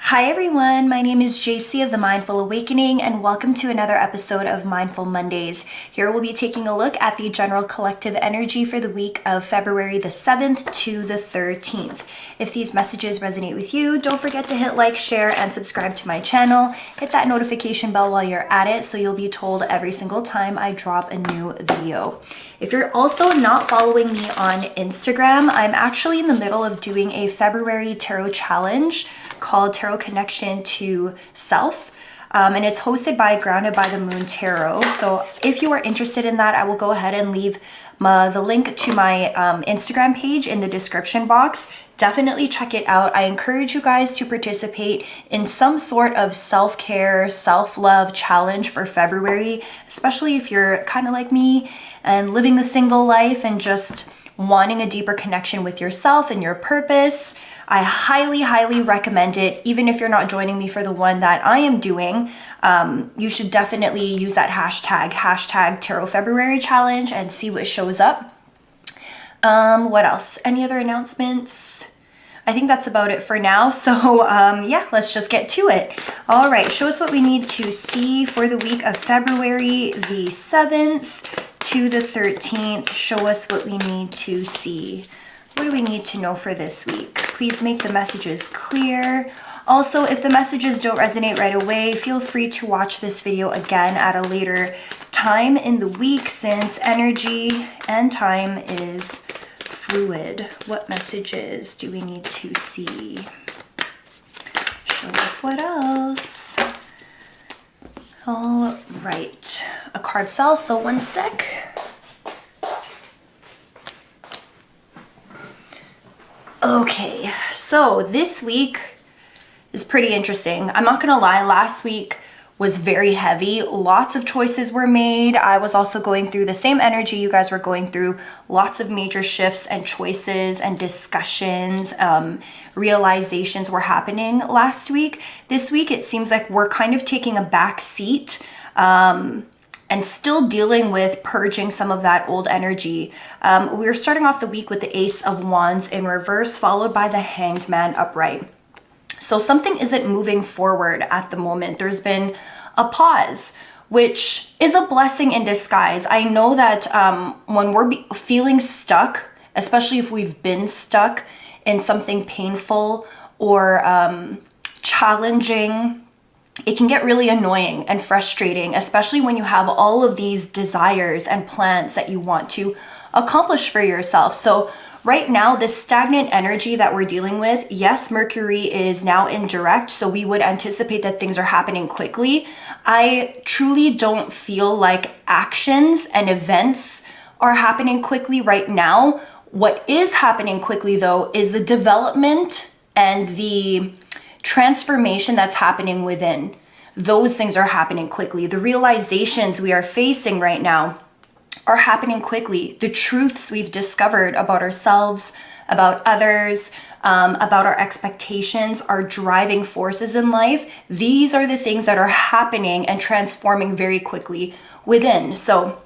Hi everyone, my name is JC of The Mindful Awakening and welcome to another episode of Mindful Mondays. Here we'll be taking a look at the general collective energy for the week of February the 7th to the 13th. If these messages resonate with you, don't forget to hit like, share, and subscribe to my channel. Hit that notification bell while you're at it so you'll be told every single time I drop a new video. If you're also not following me on Instagram, I'm actually in the middle of doing a February tarot challenge called Tarot Connection to Self. And it's hosted by Grounded by the Moon Tarot. So if you are interested in that, I will go ahead and leave the link to my Instagram page in the description box. Definitely check it out. I encourage you guys to participate in some sort of self-care, self-love challenge for February, especially if you're kind of like me and living the single life and just wanting a deeper connection with yourself and your purpose. I highly recommend it. Even if you're not joining me for the one that I am doing, you should definitely use that hashtag Tarot February Challenge and see what shows up. What else? Any other announcements? I think that's about it for now. So yeah, let's just get to it. All right, show us what we need to see for the week of February the 7th to the 13th. Show us what we need to see. What do we need to know for this week? Please make the messages clear. Also, if the messages don't resonate right away, feel free to watch this video again at a later time in the week since energy and time is fluid. What messages do we need to see? Show us what else. All right, a card fell, so one sec. Okay, so this week is pretty interesting. I'm not gonna lie, last week was very heavy. Lots of choices were made. I was also going through the same energy you guys were going through. Lots of major shifts and choices and discussions, realizations were happening last week. This week, it seems like we're kind of taking a back seat and still dealing with purging some of that old energy. We're starting off the week with the Ace of Wands in reverse, followed by the Hanged Man upright. So something isn't moving forward at the moment. There's been a pause, which is a blessing in disguise. I know that when we're feeling stuck, especially if we've been stuck in something painful or challenging, it can get really annoying and frustrating, especially when you have all of these desires and plans that you want to accomplish for yourself. So right now, this stagnant energy that we're dealing with, yes, Mercury is now in direct, so we would anticipate that things are happening quickly. I truly don't feel like actions and events are happening quickly right now. What is happening quickly, though, is the development and the transformation that's happening within. Those things are happening quickly. The realizations we are facing right now are happening quickly. The truths we've discovered about ourselves, about others, about our expectations, our driving forces in life. These are the things that are happening and transforming very quickly within. So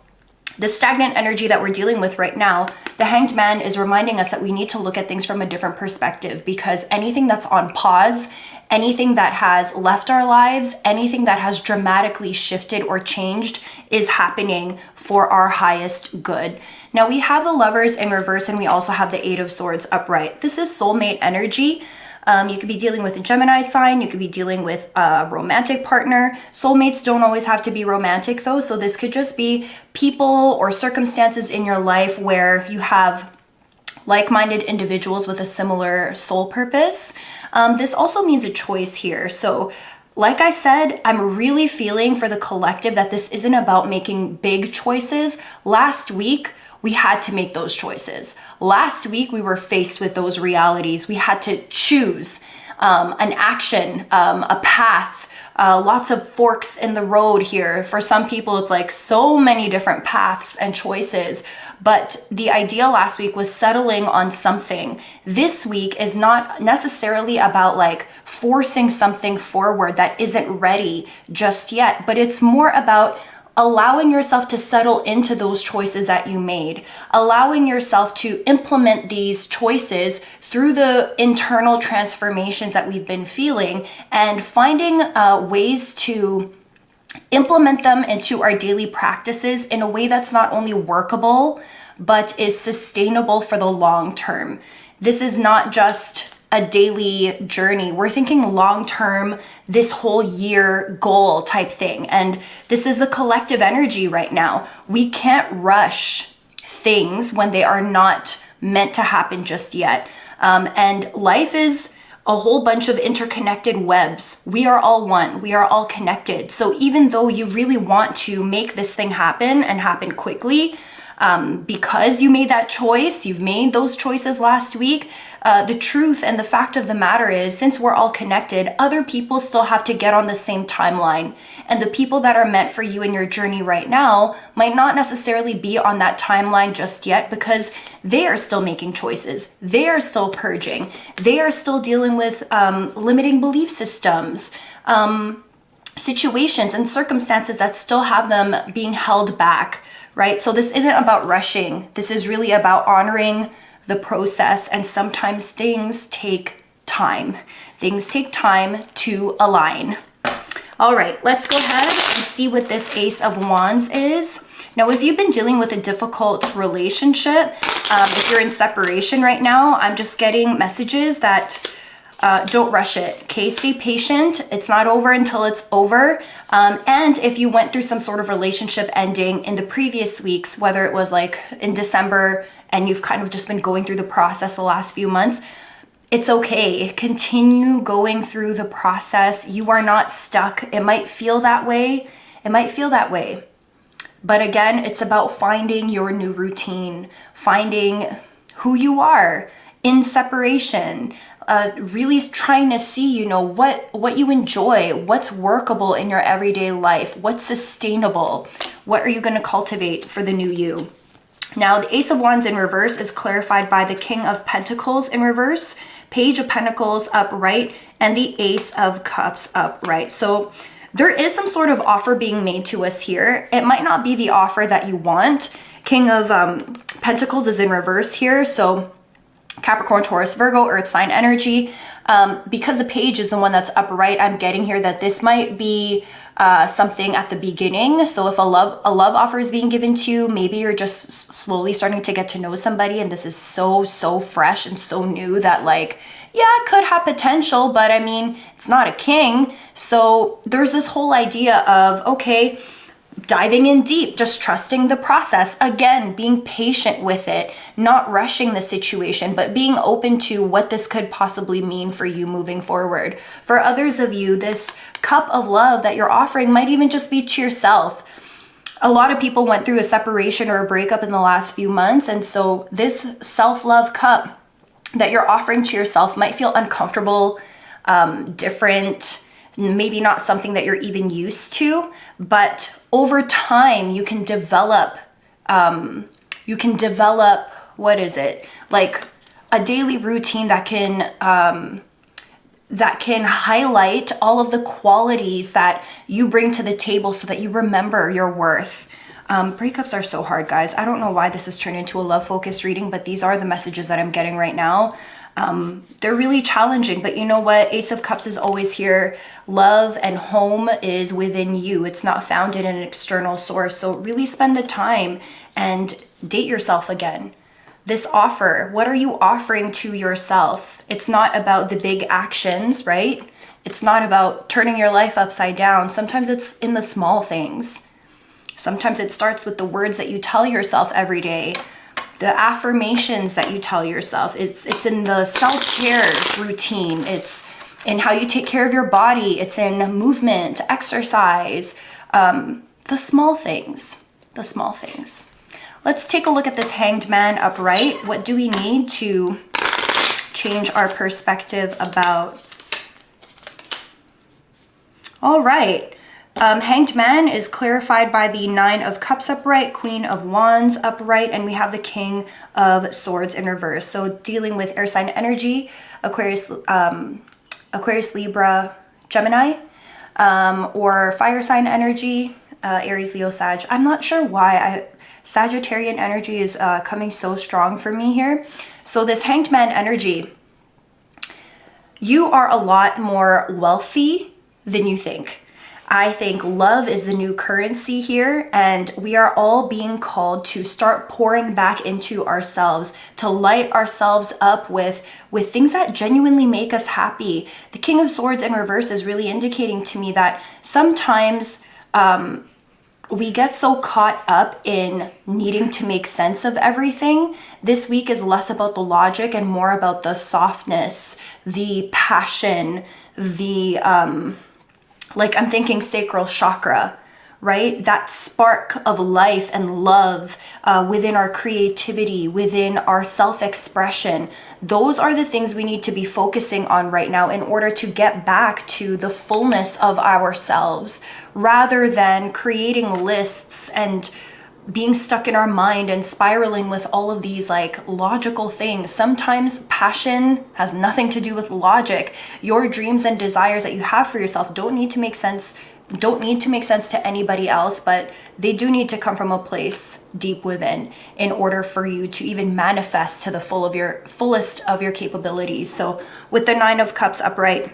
the stagnant energy that we're dealing with right now, the Hanged Man is reminding us that we need to look at things from a different perspective, because anything that's on pause, anything that has left our lives, anything that has dramatically shifted or changed is happening for our highest good. Now we have the Lovers in reverse and we also have the Eight of Swords upright. This is soulmate energy. You could be dealing with a Gemini sign. You could be dealing with a romantic partner. Soulmates don't always have to be romantic though. So this could just be people or circumstances in your life where you have like-minded individuals with a similar soul purpose. This also means a choice here. So like I said, I'm really feeling for the collective that this isn't about making big choices. Last week, we had to make those choices. Last week, we were faced with those realities. We had to choose an action, a path, lots of forks in the road here. For some people, it's like so many different paths and choices. But the idea last week was settling on something. This week is not necessarily about like forcing something forward that isn't ready just yet, but it's more about allowing yourself to settle into those choices that you made, allowing yourself to implement these choices through the internal transformations that we've been feeling, and finding ways to implement them into our daily practices in a way that's not only workable, but is sustainable for the long term. This is not just a daily journey. We're thinking long term, this whole year goal type thing. And this is the collective energy right now. We can't rush things when they are not meant to happen just yet. And life is a whole bunch of interconnected webs. We are all one. We are all connected. So even though you really want to make this thing happen and happen quickly, because you made that choice, you've made those choices last week, the truth and the fact of the matter is, since we're all connected, other people still have to get on the same timeline. And the people that are meant for you in your journey right now might not necessarily be on that timeline just yet, because they are still making choices. They are still purging. They are still dealing with limiting belief systems, situations and circumstances that still have them being held back, right? So this isn't about rushing. This is really about honoring the process. And sometimes things take time. Things take time to align. All right, let's go ahead and see what this Ace of Wands is. Now, if you've been dealing with a difficult relationship, if you're in separation right now, I'm just getting messages that don't rush it, okay? Stay patient. It's not over until it's over. And if you went through some sort of relationship ending in the previous weeks, whether it was like in December and you've kind of just been going through the process the last few months, it's okay. Continue going through the process. You are not stuck. It might feel that way. It might feel that way. But again, it's about finding your new routine, finding who you are in separation, really trying to see, what you enjoy, what's workable in your everyday life, what's sustainable, what are you going to cultivate for the new you. Now, the Ace of Wands in reverse is clarified by the King of Pentacles in reverse, Page of Pentacles upright, and the Ace of Cups upright. So there is some sort of offer being made to us here. It might not be the offer that you want. King of Pentacles is in reverse here, so Capricorn, Taurus, Virgo, Earth sign energy. Because the Page is the one that's upright, I'm getting here that this might be something at the beginning. So if a love offer is being given to you, maybe you're just slowly starting to get to know somebody, and this is so fresh and so new that, like, yeah, it could have potential, but I mean, it's not a king. So there's this whole idea of, okay, diving in deep, just trusting the process. Again, being patient with it, not rushing the situation, but being open to what this could possibly mean for you moving forward. For others of you, this cup of love that you're offering might even just be to yourself. A lot of people went through a separation or a breakup in the last few months, and so this self-love cup that you're offering to yourself might feel uncomfortable, different, maybe not something that you're even used to, but over time you can develop, what is it? Like a daily routine that can highlight all of the qualities that you bring to the table so that you remember your worth. Breakups are so hard, guys. I don't know why this has turned into a love-focused reading, but these are the messages that I'm getting right now. They're really challenging, but you know what? Ace of Cups is always here. Love and home is within you. It's not found in an external source. So really spend the time and date yourself again. This offer, what are you offering to yourself? It's not about the big actions, right? It's not about turning your life upside down. Sometimes it's in the small things. Sometimes it starts with the words that you tell yourself every day, the affirmations that you tell yourself. It's in the self-care routine. It's in how you take care of your body. It's in movement, exercise, the small things, Let's take a look at this Hanged Man upright. What do we need to change our perspective about? All right. Hanged Man is clarified by the Nine of Cups upright, Queen of Wands upright, and we have the King of Swords in reverse. So dealing with air sign energy, Aquarius, Libra, Gemini, or fire sign energy, Aries, Leo, Sag. I'm not sure why Sagittarian energy is coming so strong for me here. So this Hanged Man energy, you are a lot more wealthy than you think. I think love is the new currency here, and we are all being called to start pouring back into ourselves, to light ourselves up with things that genuinely make us happy. The King of Swords in reverse is really indicating to me that sometimes we get so caught up in needing to make sense of everything. This week is less about the logic and more about the softness, the passion, the like I'm thinking sacral chakra, right? That spark of life and love within our creativity, within our self-expression. Those are the things we need to be focusing on right now in order to get back to the fullness of ourselves, rather than creating lists and being stuck in our mind and spiraling with all of these like logical things. Sometimes passion has nothing to do with logic. Your dreams and desires that you have for yourself don't need to make sense to anybody else, but they do need to come from a place deep within in order for you to even manifest to the fullest of your capabilities. So with the 9 of Cups upright,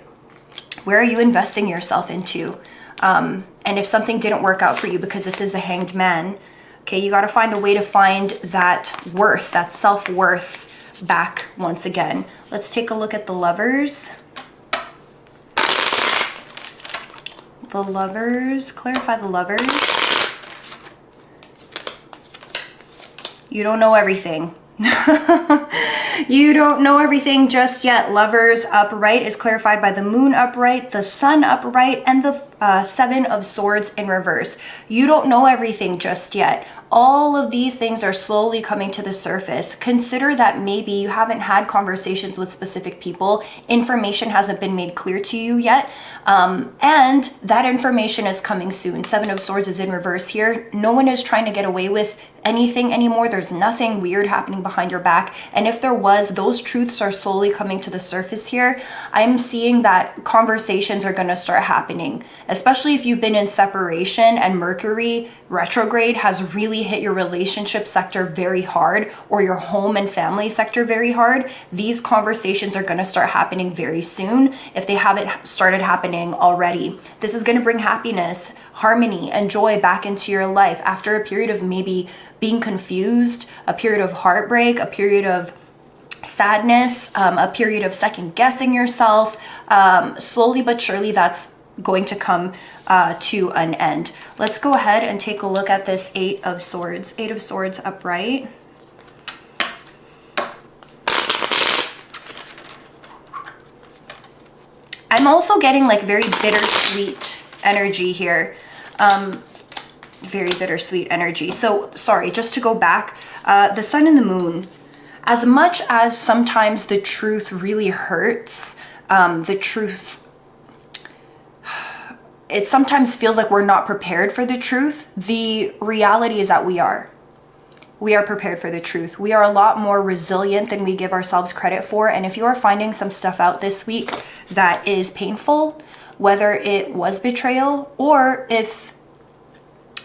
where are you investing yourself into? And if something didn't work out for you, because this is the Hanged Man, okay, you got to find a way to find that worth, that self-worth back once again. Let's take a look at the Lovers. The Lovers, clarify the Lovers. You don't know everything. You don't know everything just yet. Lovers upright is clarified by the Moon upright, the Sun upright, and the 7 of Swords in reverse. You don't know everything just yet. All of these things are slowly coming to the surface. Consider that maybe you haven't had conversations with specific people. Information hasn't been made clear to you yet. And that information is coming soon. 7 of Swords is in reverse here. No one is trying to get away with anything anymore. There's nothing weird happening behind your back. And if there was, those truths are slowly coming to the surface here. I'm seeing that conversations are going to start happening, especially if you've been in separation and Mercury retrograde has really hit your relationship sector very hard, or your home and family sector very hard. These conversations are going to start happening very soon if they haven't started happening already. This is going to bring happiness, harmony, and joy back into your life after a period of maybe being confused, a period of heartbreak, a period of sadness, a period of second guessing yourself. Slowly but surely that's going to come to an end. Let's go ahead and take a look at this 8 of Swords. 8 of Swords upright. I'm also getting like very bittersweet energy here. Very bittersweet energy. So sorry, just to go back, the Sun and the Moon, as much as sometimes the truth really hurts, it sometimes feels like we're not prepared for the truth. The reality is that we are prepared for the truth. We are a lot more resilient than we give ourselves credit for. And if you are finding some stuff out this week that is painful, whether it was betrayal or if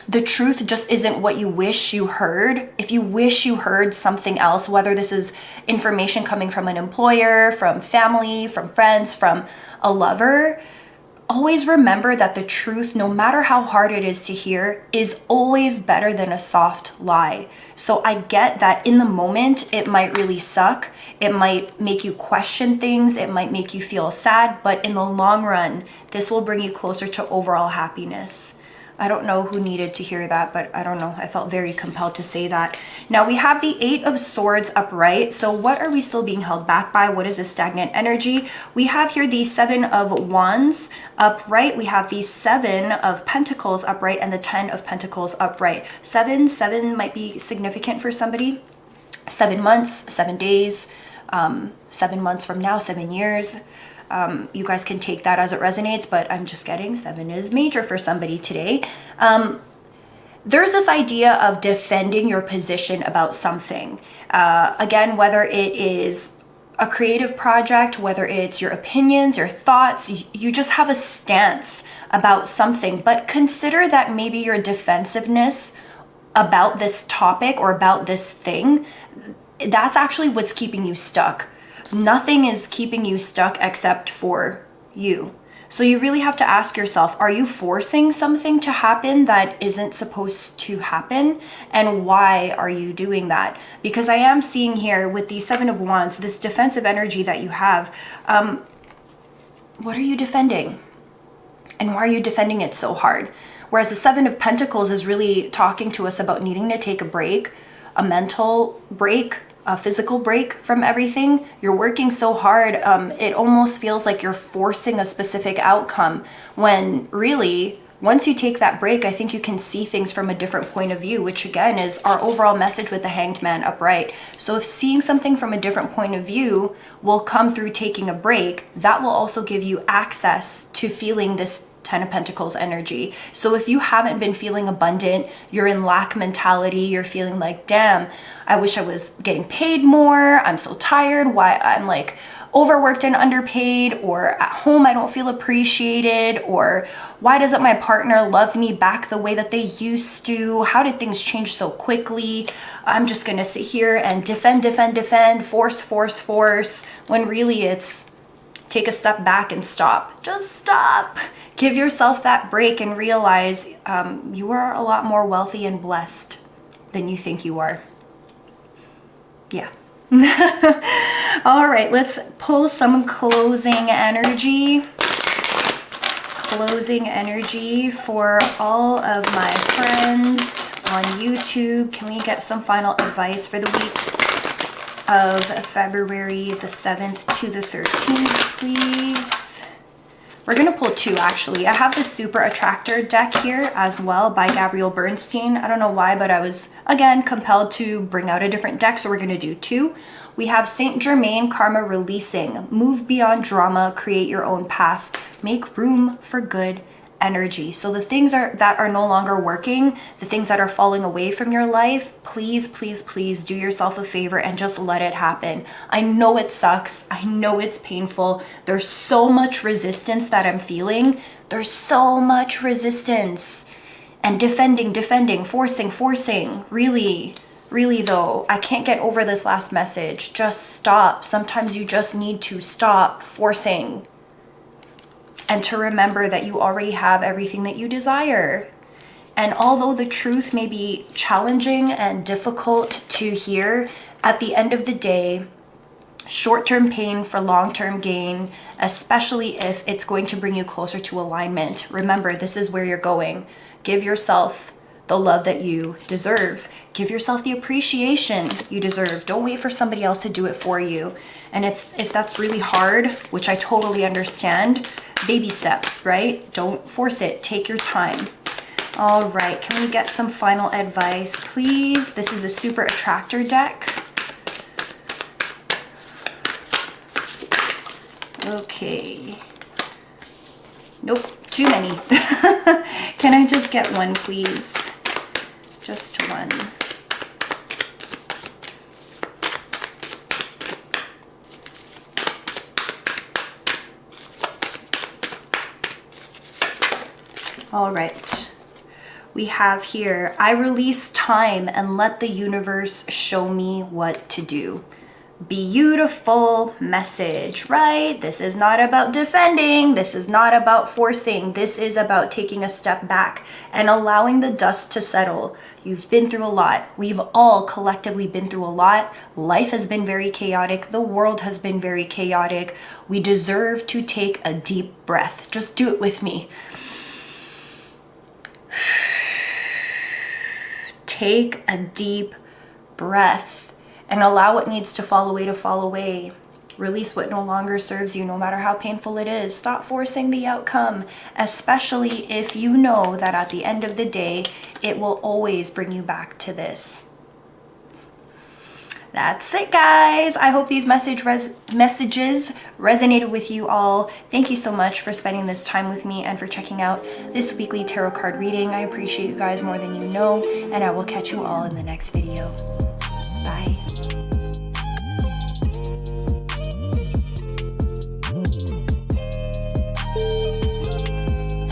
the truth just isn't what you wish you heard, if you wish you heard something else, whether this is information coming from an employer, from family, from friends, from a lover, always remember that the truth, no matter how hard it is to hear, is always better than a soft lie. So I get that in the moment, it might really suck. It might make you question things. It might make you feel sad, but in the long run, this will bring you closer to overall happiness. I don't know who needed to hear that, but I don't know. I felt very compelled to say that. Now we have the 8 of Swords upright. So what are we still being held back by? What is this stagnant energy? We have here the 7 of Wands upright. We have the 7 of Pentacles upright and the 10 of Pentacles upright. 7 might be significant for somebody. 7 months, 7 days, 7 months from now, 7 years. You guys can take that as it resonates, but I'm just getting 7 is major for somebody today. There's this idea of defending your position about something. Again, whether it is a creative project, whether it's your opinions, your thoughts, you just have a stance about something, but consider that maybe your defensiveness about this topic or about this thing, that's actually what's keeping you stuck. Nothing is keeping you stuck except for you. So you really have to ask yourself, are you forcing something to happen that isn't supposed to happen? And why are you doing that? Because I am seeing here with the Seven of Wands, this defensive energy that you have, what are you defending? And why are you defending it so hard? Whereas the Seven of Pentacles is really talking to us about needing to take a break, a mental break, a physical break from everything. You're working so hard, it almost feels like you're forcing a specific outcome, when really, once you take that break, I think you can see things from a different point of view, which again is our overall message with the Hanged Man upright. So if seeing something from a different point of view will come through taking a break, that will also give you access to feeling this Ten of Pentacles energy. So if you haven't been feeling abundant, you're in lack mentality, you're feeling like, damn, I wish I was getting paid more, I'm so tired, why I'm like overworked and underpaid, or at home I don't feel appreciated, or why doesn't my partner love me back the way that they used to? How did things change so quickly? I'm just gonna sit here and defend, force, when really it's take a step back and stop. Just stop. Give yourself that break and realize you are a lot more wealthy and blessed than you think you are. Yeah. All right, let's pull some closing energy. Closing energy for all of my friends on YouTube. Can we get some final advice for the week of February the 7th to the 13th, please? We're going to pull two, actually. I have the Super Attractor deck here as well by Gabrielle Bernstein. I don't know why, but I was, again, compelled to bring out a different deck, so we're going to do two. We have Saint Germain Karma Releasing. Move beyond drama, create your own path, make room for good energy. So the things that are no longer working, the things that are falling away from your life, please do yourself a favor and just let it happen. I know it sucks. I know it's painful. There's so much resistance that I'm feeling. There's so much resistance and defending, forcing. Really though, I can't get over this last message. Just stop. Sometimes you just need to stop forcing, and to remember that you already have everything that you desire. And although the truth may be challenging and difficult to hear, at the end of the day, short-term pain for long-term gain, especially if it's going to bring you closer to alignment. Remember, this is where you're going. Give yourself the love that you deserve. Give yourself the appreciation you deserve. Don't wait for somebody else to do it for you. And if that's really hard, which I totally understand, baby steps, right? Don't force it. Take your time. All right, can we get some final advice, please? This is the Super Attractor deck. Okay. Nope, too many. Can I just get one, please? Just one. All right, we have here, I release time and let the universe show me what to do. Beautiful message, right? This is not about defending. This is not about forcing. This is about taking a step back and allowing the dust to settle. You've been through a lot. We've all collectively been through a lot. Life has been very chaotic. The world has been very chaotic. We deserve to take a deep breath. Just do it with me. Take a deep breath and allow what needs to fall away. Release what no longer serves you, no matter how painful it is. Stop forcing the outcome, especially if you know that at the end of the day, it will always bring you back to this. That's it, guys. I hope these messages resonated with you all. Thank you so much for spending this time with me and for checking out this weekly tarot card reading. I appreciate you guys more than you know, and I will catch you all in the next video. Bye.